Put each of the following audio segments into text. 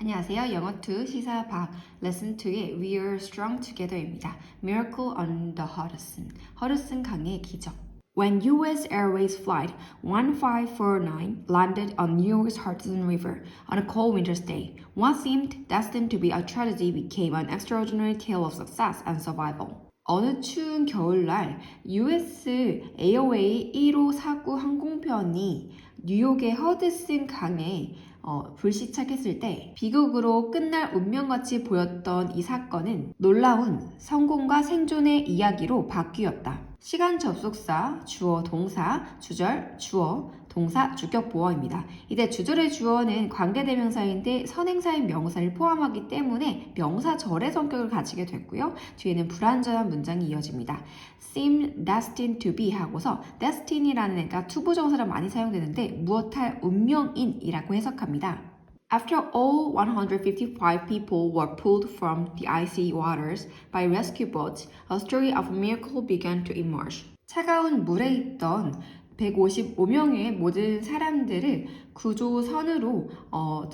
안녕하세요. 영어 2 시사 박 레슨 2의 We Are Strong Together입니다. Miracle on the Hudson. 허드슨 강의 기적. When U.S. Airways Flight 1549 landed on New York's Hudson River on a cold winter's day, what seemed destined to be a tragedy became an extraordinary tale of success and survival. 어느 추운 겨울날 US 에어웨이 1549 항공편이 뉴욕의 허드슨 강에 불시착했을 때 비극으로 끝날 운명같이 보였던 이 사건은 놀라운 성공과 생존의 이야기로 바뀌었다. 시간 접속사, 주어, 동사, 주절, 주어, 동사, 주격 보어입니다. 이때 주절의 주어는 관계대명사인데 선행사인 명사를 포함하기 때문에 명사절의 성격을 가지게 됐고요. 뒤에는 불완전한 문장이 이어집니다. seem destined to be 하고서 destiny라는 애가 투부정사로 많이 사용되는데 무엇할 운명인이라고 해석합니다. After all 155 people were pulled from the icy waters by rescue boats, a story of a miracle began to emerge. 차가운 물에 있던 155명의 모든 사람들을 구조선으로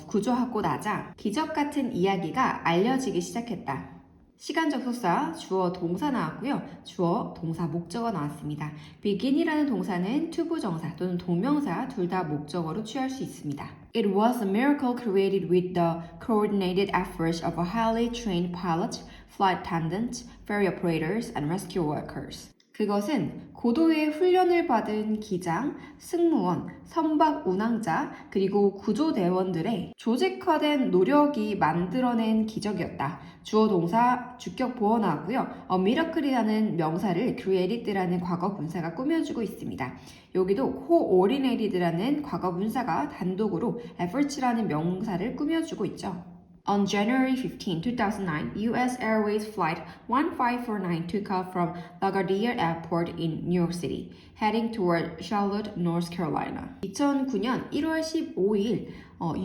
구조하고 나자 기적 같은 이야기가 알려지기 시작했다. 시간 접속사, 주어, 동사 나왔고요. 주어, 동사, 목적어 나왔습니다. begin이라는 동사는 투부정사 또는 동명사 둘 다 목적어로 취할 수 있습니다. It was a miracle created with the coordinated efforts of a highly trained pilot, flight attendants, ferry operators, and rescue workers. 그것은 고도의 훈련을 받은 기장, 승무원, 선박 운항자, 그리고 구조대원들의 조직화된 노력이 만들어낸 기적이었다. 주어 동사 주격 보어 나왔고요. miracle이라는 명사를 created라는 과거 분사가 꾸며주고 있습니다. 여기도 coordinated라는 과거 분사가 단독으로 efforts라는 명사를 꾸며주고 있죠. On January 15, 2009, U.S. Airways Flight 1549 took off from LaGuardia Airport in New York City, heading toward Charlotte, North Carolina. 2009년 1월 15일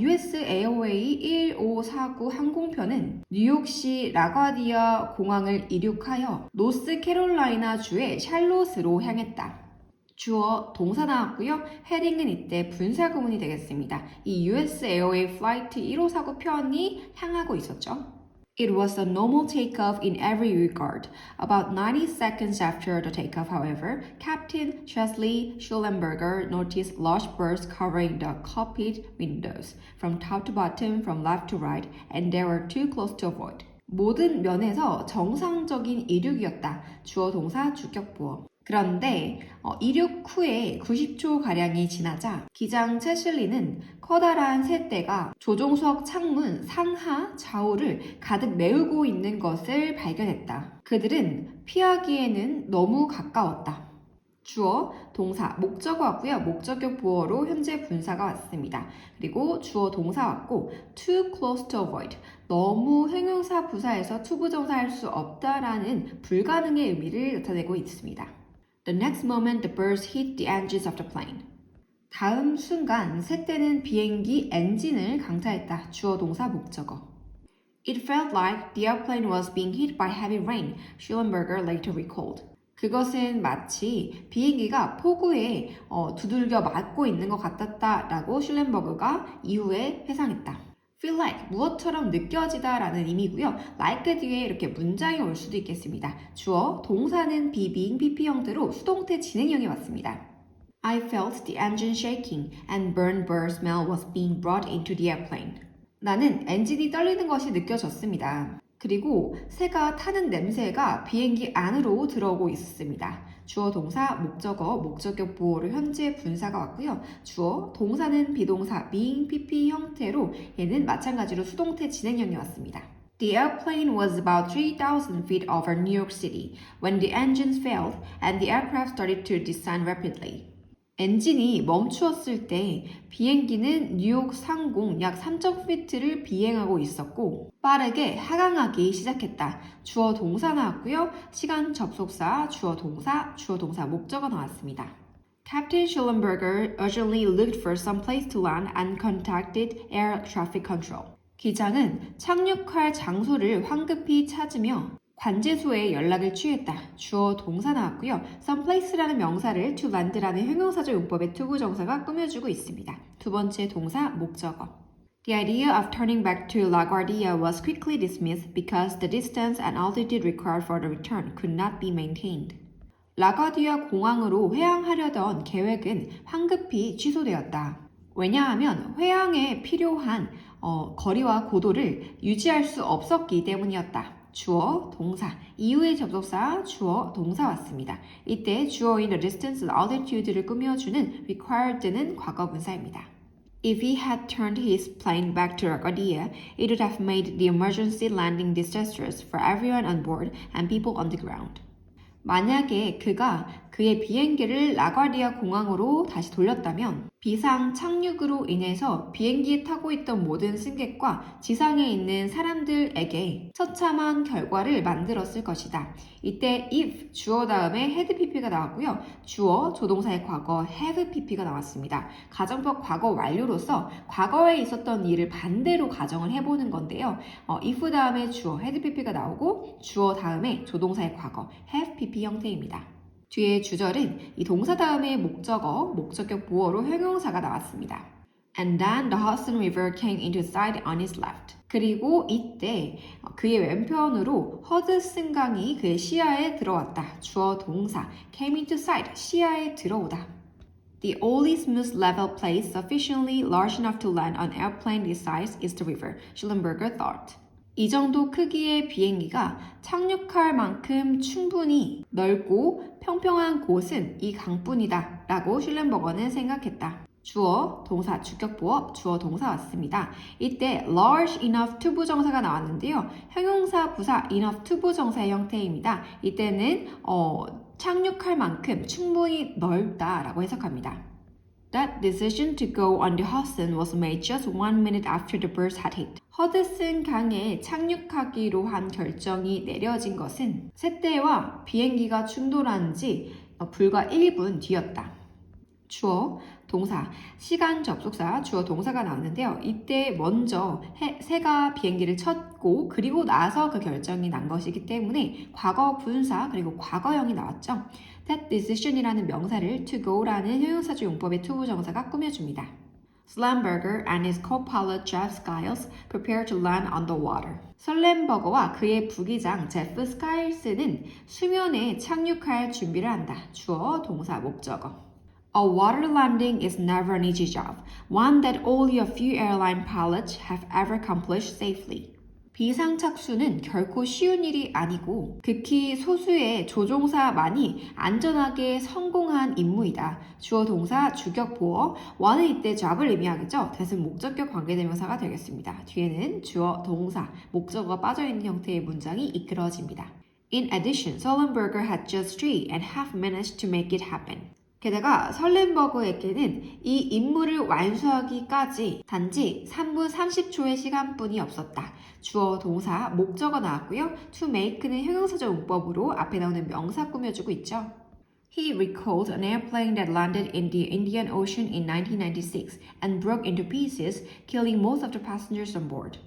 US 에어웨이 1549 항공편은 뉴욕시 라과디아 공항을 이륙하여 노스캐롤라이나주의 샬롯으로 향했다. 주어 동사 나왔고요. 헤딩은 이때 분사 구문이 되겠습니다. 이 US Airways Flight 1549 편이 향하고 있었죠. It was a normal takeoff in every regard. About 90 seconds after the takeoff, however, Captain Chesley Schellenberger noticed large birds covering the cockpit windows, from top to bottom, from left to right, and they were too close to avoid. 모든 면에서 정상적인 이륙이었다. 주어 동사 주격 보어. 그런데 이륙 후에 90초가량이 지나자 기장 채슐리는 커다란 새떼가 조종석 창문 상하 좌우를 가득 메우고 있는 것을 발견했다. 그들은 피하기에는 너무 가까웠다. 주어, 동사, 목적어 왔고요. 목적격 보어로 현재 분사가 왔습니다. 그리고 주어, 동사 왔고 too close to avoid, 너무 형용사 부사에서 투부정사 할 수 없다라는 불가능의 의미를 나타내고 있습니다. The next moment, the birds hit the engines of the plane. 다음 순간, 새떼는 비행기 엔진을 강타했다. 주어, 동사, 목적어. It felt like the airplane was being hit by heavy rain, Schellenberger later recalled. 그것은 마치 비행기가 폭우에 두들겨 맞고 있는 것 같았다라고 슐렌버그가 이후에 회상했다. feel like, 무엇처럼 느껴지다 라는 의미고요. like 뒤에 이렇게 문장이 올 수도 있겠습니다. 주어, 동사는 be, being, pp 형태로 수동태 진행형이 왔습니다. I felt the engine shaking and burned bird smell was being brought into the airplane. 나는 엔진이 떨리는 것이 느껴졌습니다. 그리고 새가 타는 냄새가 비행기 안으로 들어오고 있었습니다. 주어, 동사, 목적어, 목적격 보어로 현재 분사가 왔고요. 주어, 동사는 비동사, being, pp 형태로 얘는 마찬가지로 수동태 진행형이 왔습니다. The airplane was about 3,000 feet over New York City when the engines failed and the aircraft started to descend rapidly. 엔진이 멈추었을 때 비행기는 뉴욕 상공 약 3,000피트를 비행하고 있었고 빠르게 하강하기 시작했다. 주어 동사 나왔고요. 시간 접속사, 주어 동사 목적어 나왔습니다. Captain Schellenberger urgently looked for some place to land and contacted air traffic control. 기장은 착륙할 장소를 황급히 찾으며 관제소에 연락을 취했다. 주어 동사 나왔고요. someplace라는 명사를 to land라는 형용사적 용법의 투부정사가 꾸며주고 있습니다. 두 번째 동사 목적어. The idea of turning back to LaGuardia was quickly dismissed because the distance and altitude required for the return could not be maintained. 라과디아 공항으로 회항하려던 계획은 황급히 취소되었다. 왜냐하면 회항에 필요한 거리와 고도를 유지할 수 없었기 때문이었다. 주어, 동사, 이후의 접속사, 주어, 동사 왔습니다. 이때 주어인 the distance and altitude를 꾸며주는 required는 과거 분사입니다. If he had turned his plane back to LaGuardia, it would have made the emergency landing disastrous for everyone on board and people on the ground. 만약에 그가 그의 비행기를 라과디아 공항으로 다시 돌렸다면 비상 착륙으로 인해서 비행기에 타고 있던 모든 승객과 지상에 있는 사람들에게 처참한 결과를 만들었을 것이다. 이때 if 주어 다음에 had pp가 나왔고요. 주어 조동사의 과거 have pp가 나왔습니다. 가정법 과거 완료로서 과거에 있었던 일을 반대로 가정을 해보는 건데요. if 다음에 주어 had pp가 나오고 주어 다음에 조동사의 과거 have pp 형태입니다. 뒤에 주절은 이 동사 다음에 목적어, 목적격 보어로 형용사가 나왔습니다. And then the Hudson River came into sight on his left. 그리고 이때 그의 왼편으로 허드슨 강이 그의 시야에 들어왔다. 주어 동사 came into sight, 시야에 들어오다. The only smooth level place sufficiently large enough to land an airplane this size is the river, Schellenberger thought. 이 정도 크기의 비행기가 착륙할 만큼 충분히 넓고 평평한 곳은 이 강뿐이다 라고 슐렌버거는 생각했다. 주어, 동사, 주격보어, 주어, 동사 왔습니다. 이때 large enough to 부정사가 나왔는데요. 형용사, 부사, enough to 부정사의 형태입니다. 이때는 착륙할 만큼 충분히 넓다라고 해석합니다. That decision to go on the Hudson was made just 1 minute after the birds had hit. 허드슨 강에 착륙하기로 한 결정이 내려진 것은 새떼와 비행기가 충돌한 지 불과 1분 뒤였다. 주어, 동사, 시간 접속사, 주어, 동사가 나왔는데요. 이때 먼저 새가 비행기를 쳤고 그리고 나서 그 결정이 난 것이기 때문에 과거 분사 그리고 과거형이 나왔죠. That decision이라는 명사를 to go라는 형용사조 용법의 to 부정사가 꾸며줍니다. Schellenberger and his co-pilot Jeff Skiles prepared to land on the water. 설렌버거와 그의 부기장 제프 스카일스는 수면에 착륙할 준비를 한다. 주어, 동사, 목적어. A water landing is never an easy job, one that only a few airline pilots have ever accomplished safely. 비상착수는 결코 쉬운 일이 아니고 극히 소수의 조종사만이 안전하게 성공한 임무이다. 주어 동사 주격 보어 one은 이때 job을 의미하겠죠. that은 목적격 관계대명사가 되겠습니다. 뒤에는 주어 동사 목적어가 빠져있는 형태의 문장이 이끌어집니다. In addition, Schellenberger had just 3.5 minutes to make it happen. 게다가 설렌버그에게는 이 임무를 완수하기까지 단지 3분 30초의 시간뿐이 없었다. 주어, 동사, 목적어 나왔고요. to make는 형용사적 용법으로 앞에 나오는 명사 꾸며주고 있죠. He recalled an airplane that landed in the Indian Ocean in 1996 and broke into pieces, killing most of the passengers on board.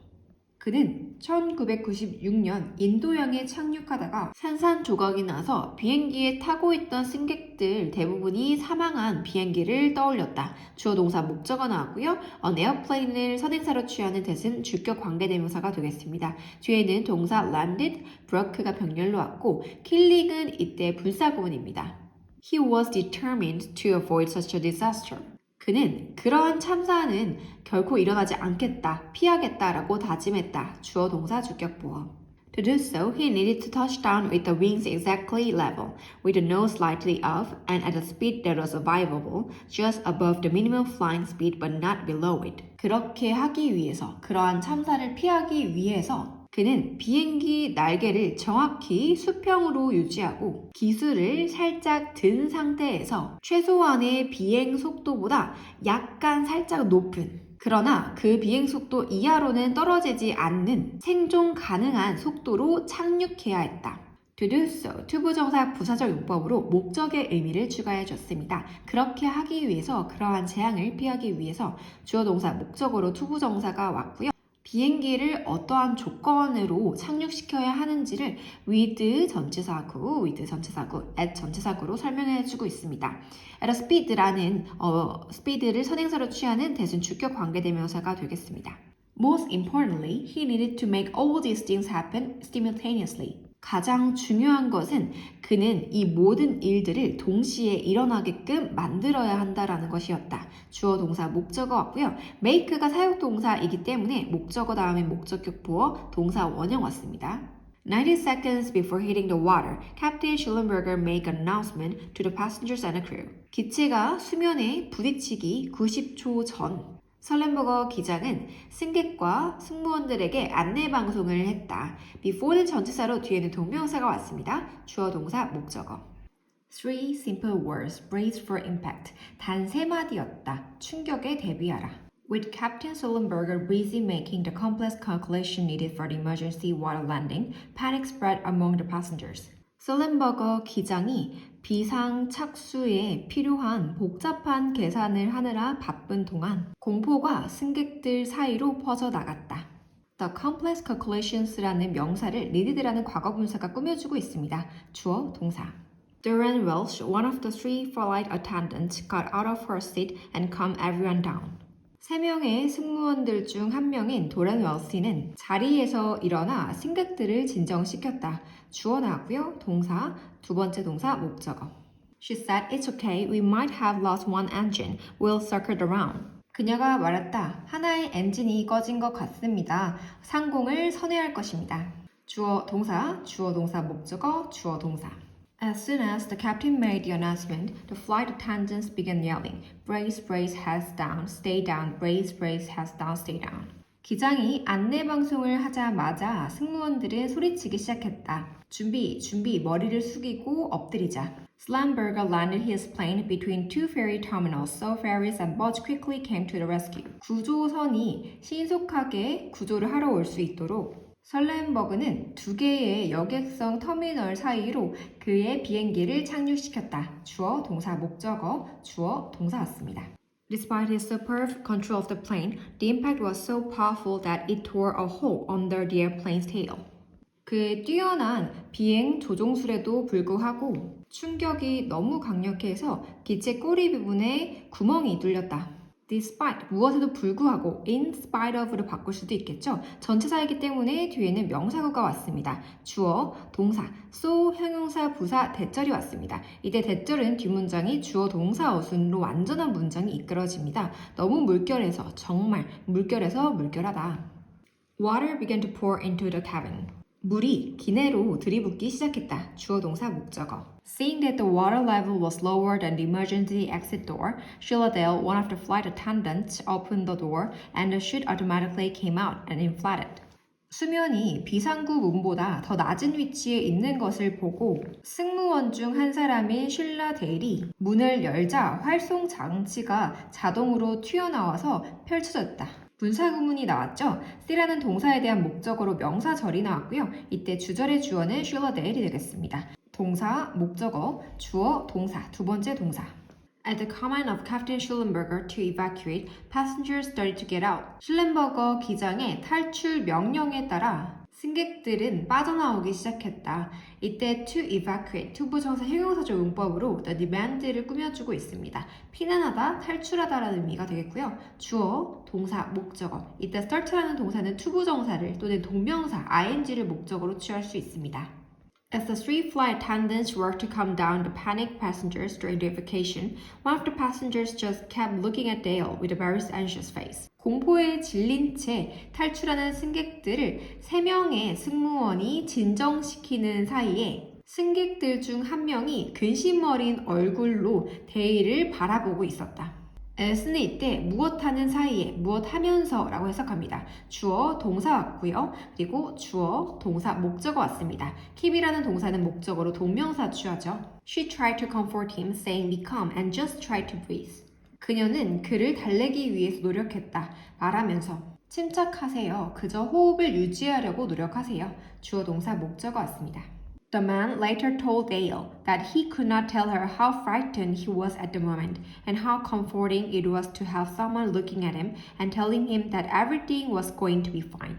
그는 1996년 인도양에 착륙하다가 산산조각이 나서 비행기에 타고 있던 승객들 대부분이 사망한 비행기를 떠올렸다. 주어 동사 목적어 나왔고요. on airplane을 선행사로 취하는 that은 주격 관계대명사가 되겠습니다. 뒤에는 동사 landed, broke가 병렬로 왔고 killing은 이때 분사구문입니다. He was determined to avoid such a disaster. 그는 그러한 참사는 결코 일어나지 않겠다, 피하겠다라고 다짐했다. 주어 동사 주격보어. To do so, he needed to touch down with the wings exactly level, with the nose slightly off, and at a speed that was survivable, just above the minimum flying speed but not below it. 그렇게 하기 위해서, 그러한 참사를 피하기 위해서 그는 비행기 날개를 정확히 수평으로 유지하고 기술을 살짝 든 상태에서 최소한의 비행 속도보다 약간 살짝 높은 그러나 그 비행 속도 이하로는 떨어지지 않는 생존 가능한 속도로 착륙해야 했다. To do so, to 부정사 부사적 용법으로 목적의 의미를 추가해줬습니다. 그렇게 하기 위해서 그러한 재앙을 피하기 위해서 주어 동사 목적어로 to 부정사가 왔고요. 비행기를 어떠한 조건으로 착륙시켜야 하는지를 with 전치사구, at 전치사구로 설명해주고 있습니다. at a speed라는 speed를 선행사로 취하는 대순 주격 관계대명사가 되겠습니다. Most importantly, he needed to make all these things happen simultaneously. 가장 중요한 것은 그는 이 모든 일들을 동시에 일어나게끔 만들어야 한다라는 것이었다. 주어, 동사, 목적어 왔고요. make가 사역동사이기 때문에 목적어 다음에 목적격 보어 동사 원형 왔습니다. 90 seconds before hitting the water, Captain Schellenberger made an announcement to the passengers and the crew. 기체가 수면에 부딪히기 90초 전 설렌버거 기장은 승객과 승무원들에게 안내 방송을 했다. before는 전치사로 뒤에는 동명사가 왔습니다. 주어, 동사, 목적어. 3 simple words braced for impact. 단 3마디였다. 충격에 대비하라. With Captain Sullenberger busy making the complex calculation needed for the emergency water landing, panic spread among the passengers. 설렌버거 기장이 비상 착수에 필요한 복잡한 계산을 하느라 바쁜 동안 공포가 승객들 사이로 퍼져나갔다. The complex calculations라는 명사를 needed라는 과거분사가 꾸며주고 있습니다. 주어, 동사. Duran Welsh, one of the 3 flight attendants, got out of her seat and calmed everyone down. 3명의 승무원들 중 한 명인 도란 웰시는 자리에서 일어나 승객들을 진정시켰다. 주어 나왔고요. 동사, 두 번째 동사, 목적어. She said, "It's okay. We might have lost one engine. We'll circle around." 그녀가 말했다. 하나의 엔진이 꺼진 것 같습니다. 상공을 선회할 것입니다. 주어, 동사, 목적어, 주어, 동사. As soon as the captain made the announcement, the flight attendants began yelling, "Brace, brace, heads down, stay down, brace, brace, heads down, stay down." 기장이 안내 방송을 하자마자 승무원들은 소리치기 시작했다. 준비, 머리를 숙이고 엎드리자. Schellenberger landed his plane between 2 ferry terminals, so ferries and boats quickly came to the rescue. 구조선이 신속하게 구조를 하러 올 수 있도록 설렌버그는 2개의 여객선 터미널 사이로 그의 비행기를 착륙시켰다. 주어, 동사, 목적어, 주어, 동사 왔습니다. Despite his superb control of the plane, the impact was so powerful that it tore a hole under the airplane's tail. 그의 뛰어난 비행 조종술에도 불구하고 충격이 너무 강력해서 기체 꼬리 부분에 구멍이 뚫렸다. Despite, 무엇에도 불구하고, in spite of로 바꿀 수도 있겠죠. 전치사이기 때문에 뒤에는 명사구가 왔습니다. 주어, 동사, so, 형용사, 부사, 대절이 왔습니다. 이때 대절은 뒷문장이 주어, 동사, 어순으로 완전한 문장이 이끌어집니다. 너무 물결해서, 정말 물결해서 물결하다. Water began to pour into the cabin. 물이 기내로 들이붓기 시작했다. 주어, 동사, 목적어. Seeing that the water level was lower than the emergency exit door, Sheila, one of the flight attendants, opened the door and the chute automatically came out and inflated. 수면이 비상구 문보다 더 낮은 위치에 있는 것을 보고 승무원 중 한 사람인 쉴라 데일이 문을 열자 활송 장치가 자동으로 튀어나와서 펼쳐졌다. 분사구문이 나왔죠. C라는 동사에 대한 목적어로 명사절이 나왔고요. 이때 주절의 주어는 쉴라 데일이 되겠습니다. 동사, 목적어, 주어, 동사, 두 번째 동사. At the command of Captain Schellenberger to evacuate, passengers started to get out. 슐렌버거 기장의 탈출 명령에 따라 승객들은 빠져나오기 시작했다. 이때 to evacuate, 투부정사 형용사적 문법으로 the demand를 꾸며주고 있습니다. 피난하다, 탈출하다라는 의미가 되겠고요. 주어, 동사, 목적어. 이때 start라는 동사는 투부정사를 또는 동명사 ing를 목적으로 취할 수 있습니다. As the 3 flight attendants worked to calm down the panicked passengers during the evacuation, one of the passengers just kept looking at Dale with a very anxious face. 공포에 질린 채 탈출하는 승객들을 3명의 승무원이 진정시키는 사이에 승객들 중 한 명이 근심 어린 얼굴로 데일을 바라보고 있었다. s는 이때 무엇하는 사이에, 무엇하면서 라고 해석합니다. 주어, 동사 왔고요. 그리고 주어, 동사, 목적어 왔습니다. keep이라는 동사는 목적어로 동명사 취하죠. She tried to comfort him, saying, "Be calm and just try to breathe." 그녀는 그를 달래기 위해서 노력했다. 말하면서 침착하세요. 그저 호흡을 유지하려고 노력하세요. 주어, 동사, 목적어 왔습니다. The man later told Dale that he could not tell her how frightened he was at the moment and how comforting it was to have someone looking at him and telling him that everything was going to be fine.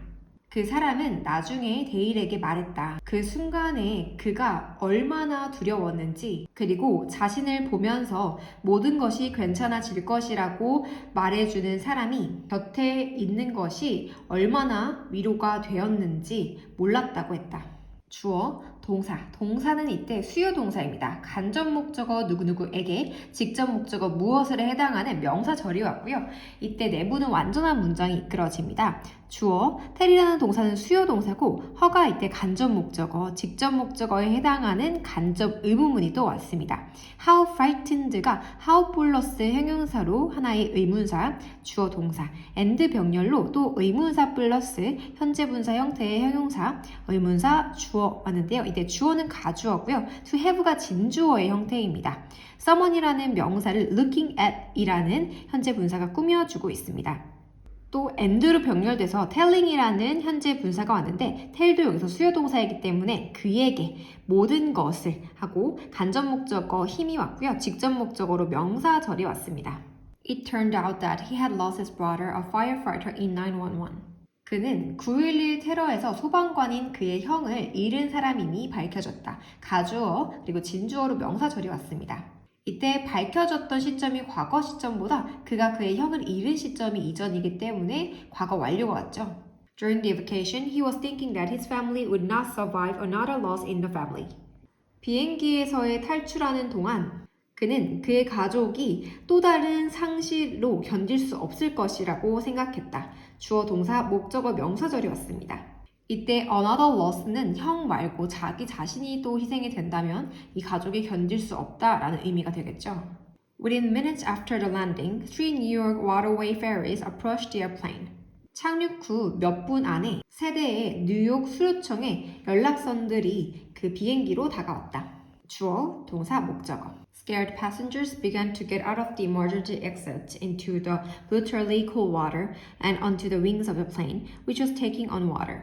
그 사람은 나중에 데일에게 말했다. 그 순간에 그가 얼마나 두려웠는지 그리고 자신을 보면서 모든 것이 괜찮아질 것이라고 말해주는 사람이 곁에 있는 것이 얼마나 위로가 되었는지 몰랐다고 했다. 주어, 동사. 동사는 이때 수요 동사입니다. 간접 목적어 누구누구에게 직접 목적어 무엇을에 해당하는 명사절이 왔고요. 이때 내부는 완전한 문장이 이끌어집니다. 주어, 텔이라는 동사는 수요 동사고 허가 이때 간접 목적어, 직접 목적어에 해당하는 간접 의문문이 또 왔습니다. How frightened가 how 플러스 형용사로 하나의 의문사, 주어 동사, and 병렬로 또 의문사 플러스 현재 분사 형태의 형용사, 의문사, 주어 왔는데요. 이때 주어는 가주어고요. to have가 진주어의 형태입니다. someone이라는 명사를 looking at 이라는 현재 분사가 꾸며주고 있습니다. 또 and로 병렬돼서 telling이라는 현재 분사가 왔는데 tell도 여기서 수요 동사이기 때문에 그에게 모든 것을 하고 간접 목적어 힘이 왔고요. 직접 목적어로 명사절이 왔습니다. It turned out that he had lost his brother, a firefighter in 911. 그는 9.11 테러에서 소방관인 그의 형을 잃은 사람임이 밝혀졌다. 가주어 그리고 진주어로 명사절이 왔습니다. 이때 밝혀졌던 시점이 과거 시점보다 그가 그의 형을 잃은 시점이 이전이기 때문에 과거 완료가 왔죠. During the evacuation, he was thinking that his family would not survive another loss in the family. 비행기에서의 탈출하는 동안 그는 그의 가족이 또 다른 상실로 견딜 수 없을 것이라고 생각했다. 주어 동사 목적어 명사절이 왔습니다. 이때 another loss는 형 말고 자기 자신이 또 희생이 된다면 이 가족이 견딜 수 없다라는 의미가 되겠죠. Within minutes after the landing, 3 New York waterway ferries approached the airplane. 착륙 후 몇 분 안에 세 대의 뉴욕 수로청의 연락선들이 그 비행기로 다가왔다. 주어, 동사, 목적어. Scared passengers began to get out of the emergency exit into the brutally cold water and onto the wings of the plane, which was taking on water.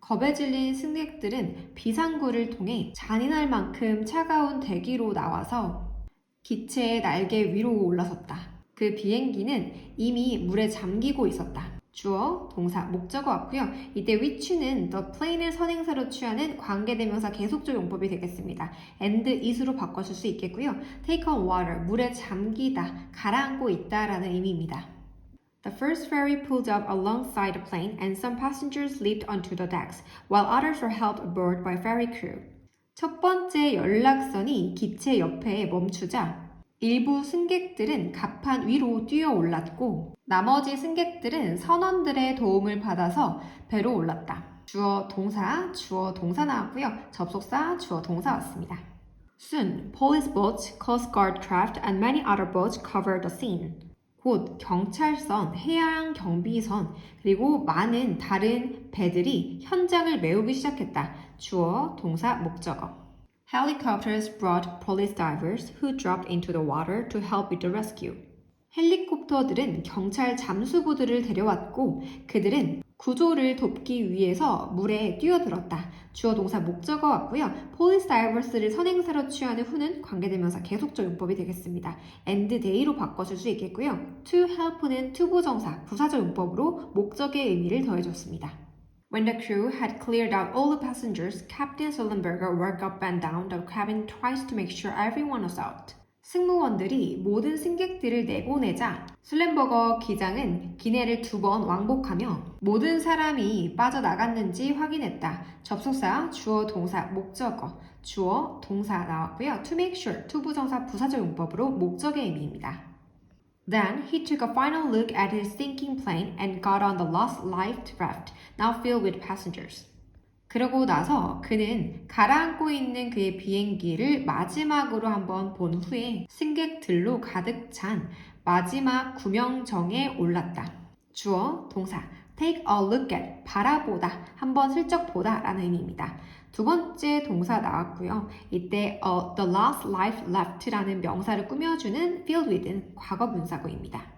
겁에 질린 승객들은 비상구를 통해 잔인할 만큼 차가운 대기로 나와서 기체의 날개 위로 올라섰다. 그 비행기는 이미 물에 잠기고 있었다. 주어, 동사, 목적어 왔고요. 이때 which는 the plane을 선행사로 취하는 관계대명사 계속적 용법이 되겠습니다. and is로 바꿔줄 수 있겠고요. take on water, 물에 잠기다, 가라앉고 있다라는 의미입니다. The first ferry pulled up alongside the plane and some passengers leaped onto the decks, while others were helped aboard by ferry crew. 첫 번째 연락선이 기체 옆에 멈추자 일부 승객들은 갑판 위로 뛰어 올랐고 나머지 승객들은 선원들의 도움을 받아서 배로 올랐다. 주어 동사 나왔고요. 접속사 주어 동사 왔습니다. Soon, police boats, coast guard craft, and many other boats covered the scene. 곧 경찰선, 해양 경비선, 그리고 많은 다른 배들이 현장을 메우기 시작했다. 주어, 동사, 목적어. Helicopters brought police divers who dropped into the water to help with the rescue. 헬리콥터들은 경찰 잠수부들을 데려왔고 그들은 구조를 돕기 위해서 물에 뛰어들었다. 주어 동사 목적어 왔고요. police divers를 선행사로 취하는 후는 관계대명사 계속적 용법이 되겠습니다. and they로 바꿔줄 수 있겠고요. to help는 투부정사 부사적 용법으로 목적의 의미를 더해줬습니다. When the crew had cleared out all the passengers, Captain Sullenberger worked up and down the cabin twice to make sure everyone was out. 승무원들이 모든 승객들을 내보내자 슬렌버거 기장은 기내를 2번 왕복하며 모든 사람이 빠져나갔는지 확인했다. 접속사, 주어, 동사, 목적어, 주어, 동사 나왔고요. To make sure, 투부정사 부사적 용법으로 목적의 의미입니다. Then he took a final look at his sinking plane and got on the lost life raft, now filled with passengers. 그러고 나서 그는 가라앉고 있는 그의 비행기를 마지막으로 한번 본 후에 승객들로 가득 찬 마지막 구명정에 올랐다. 주어, 동사, take a look at, 바라보다, 한번 슬쩍 보다 라는 의미입니다. 두 번째 동사 나왔고요. 이때 the last life left라는 명사를 꾸며주는 filled with는 과거 분사구입니다.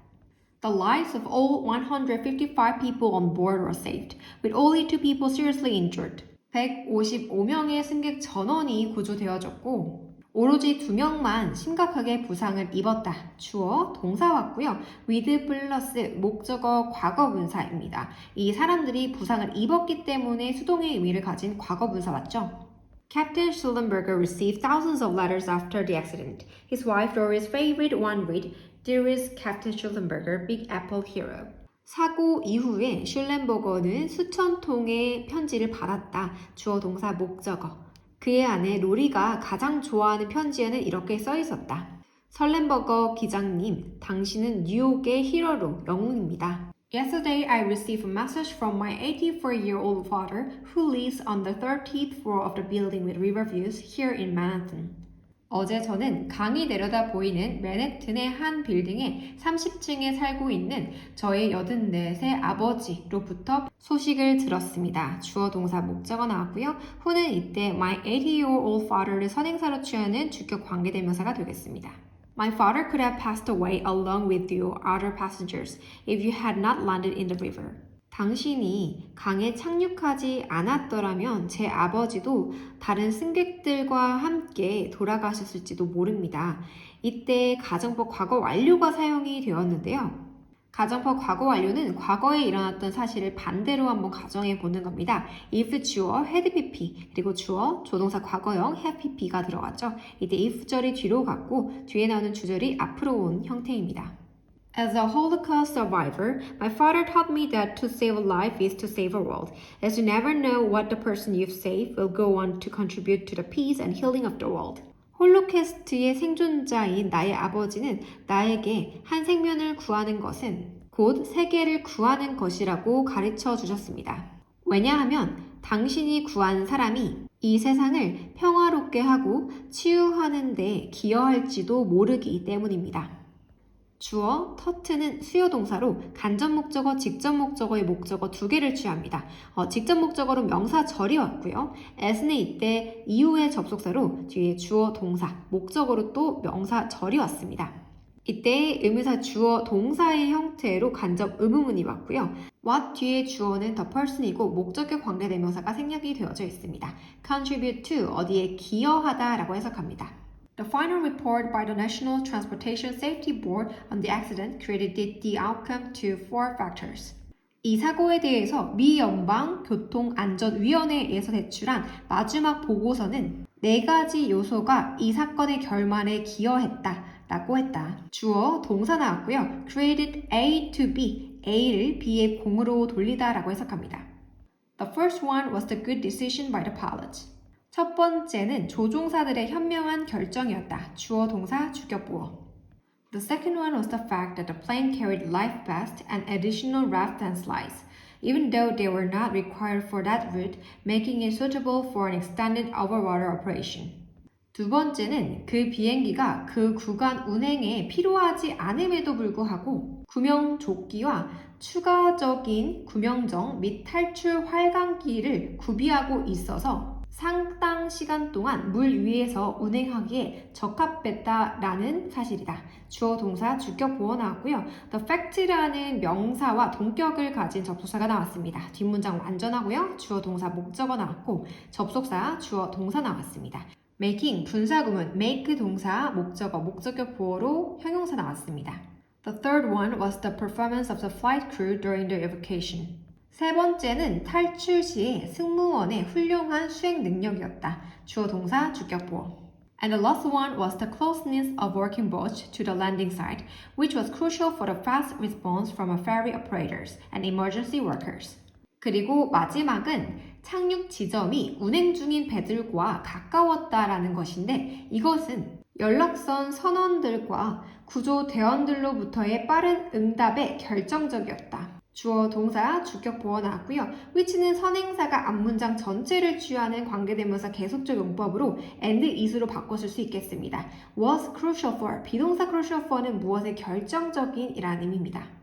The lives of all 155 people on board were saved, with only 2 people seriously injured. 155명의 승객 전원이 구조되어졌고 오로지 2명만 심각하게 부상을 입었다. 주어 동사 왔고요. with 플러스 목적어 과거 분사입니다. 이 사람들이 부상을 입었기 때문에 수동의 의미를 가진 과거 분사 왔죠. Captain Schellenberger received thousands of letters after the accident. His wife Doris' favorite one read, Dearest Captain Schellenberger, Big Apple Hero. 사고 이후에 슐렌버거는 수천 통의 편지를 받았다. 주어 동사 목적어. 그의 아내 로리가 가장 좋아하는 편지에는 이렇게 써 있었다. 설렌버거 기장님, 당신은 뉴욕의 히어로, 영웅입니다. Yesterday I received a message from my 84-year-old father who lives on the 13th floor of the building with river views here in Manhattan. 어제 저는 강이 내려다 보이는 맨해튼의 한 빌딩의 30층에 살고 있는 저의 84세 아버지로부터 소식을 들었습니다. 주어 동사 목적어 나왔고요. who는 이때 my 80-year-old father를 선행사로 취하는 주격 관계대명사가 되겠습니다. My father could have passed away along with you other passengers if you had not landed in the river. 당신이 강에 착륙하지 않았더라면 제 아버지도 다른 승객들과 함께 돌아가셨을지도 모릅니다. 이때 가정법 과거 완료가 사용이 되었는데요. 가정법 과거 완료는 과거에 일어났던 사실을 반대로 한번 가정해 보는 겁니다. if 주어 had pp 그리고 주어 조동사 과거형 have pp가 들어갔죠. 이때 if절이 뒤로 갔고 뒤에 나오는 주절이 앞으로 온 형태입니다. As a Holocaust survivor, my father taught me that to save a life is to save a world, as you never know what the person you've saved will go on to contribute to the peace and healing of the world. 홀로코스트의 생존자인 나의 아버지는 나에게 한 생명을 구하는 것은 곧 세계를 구하는 것이라고 가르쳐 주셨습니다. 왜냐하면 당신이 구한 사람이 이 세상을 평화롭게 하고 치유하는 데 기여할지도 모르기 때문입니다. 주어, 터트는 수요 동사로 간접 목적어, 직접 목적어의 목적어 두 개를 취합니다. 직접 목적어로 명사절이 왔고요. as는 이때 이후의 접속사로 뒤에 주어, 동사, 목적어로 또 명사절이 왔습니다. 이때 의문사 주어, 동사의 형태로 간접 의문문이 왔고요. what 뒤에 주어는 the person이고 목적격 관계대명사가 생략이 되어져 있습니다. contribute to, 어디에 기여하다 라고 해석합니다. The final report by the National Transportation Safety Board on the accident credited the outcome to 4 factors. 이 사고에 대해서 미 연방교통안전위원회에서 제출한 마지막 보고서는 4가지 요소가 이 사건의 결말에 기여했다 라고 했다. 주어, 동사 나왔고요. Credited A to B, A를 B의 공으로 돌리다 라고 해석합니다. The first one was the good decision by the pilot. 첫 번째는 조종사들의 현명한 결정이었다. 주어, 동사, 주격보어. The second one was the fact that the plane carried life vest and additional raft and slides, even though they were not required for that route, making it suitable for an extended overwater operation. 두 번째는 그 비행기가 그 구간 운행에 필요하지 않음에도 불구하고 구명조끼와 추가적인 구명정 및 탈출 활강기를 구비하고 있어서 상당 시간 동안 물 위에서 운행하기에 적합했다라는 사실이다. 주어, 동사, 주격 보어 나왔고요. The fact라는 명사와 동격을 가진 접속사가 나왔습니다. 뒷문장 완전하고요. 주어, 동사, 목적어 나왔고 접속사, 주어, 동사 나왔습니다. making, 분사구문, make 동사, 목적어, 목적격 보어로 형용사 나왔습니다. The third one was the performance of the flight crew during the evacuation. 세 번째는 탈출 시 승무원의 훌륭한 수행 능력이었다. 주어, 동사, 주격 보어. And the last one was the closeness of working boats to the landing site, which was crucial for the fast response from ferry operators and emergency workers. 그리고 마지막은 착륙 지점이 운행 중인 배들과 가까웠다라는 것인데 이것은 연락선 선원들과 구조대원들로부터의 빠른 응답에 결정적이었다. 주어, 동사, 주격 보어 나왔고요. which는 선행사가 앞문장 전체를 취하는 관계대명사 계속적 용법으로 and is로 바꿔줄 수 있겠습니다. was crucial for, 비동사 crucial for는 무엇의 결정적인 이라는 의미입니다.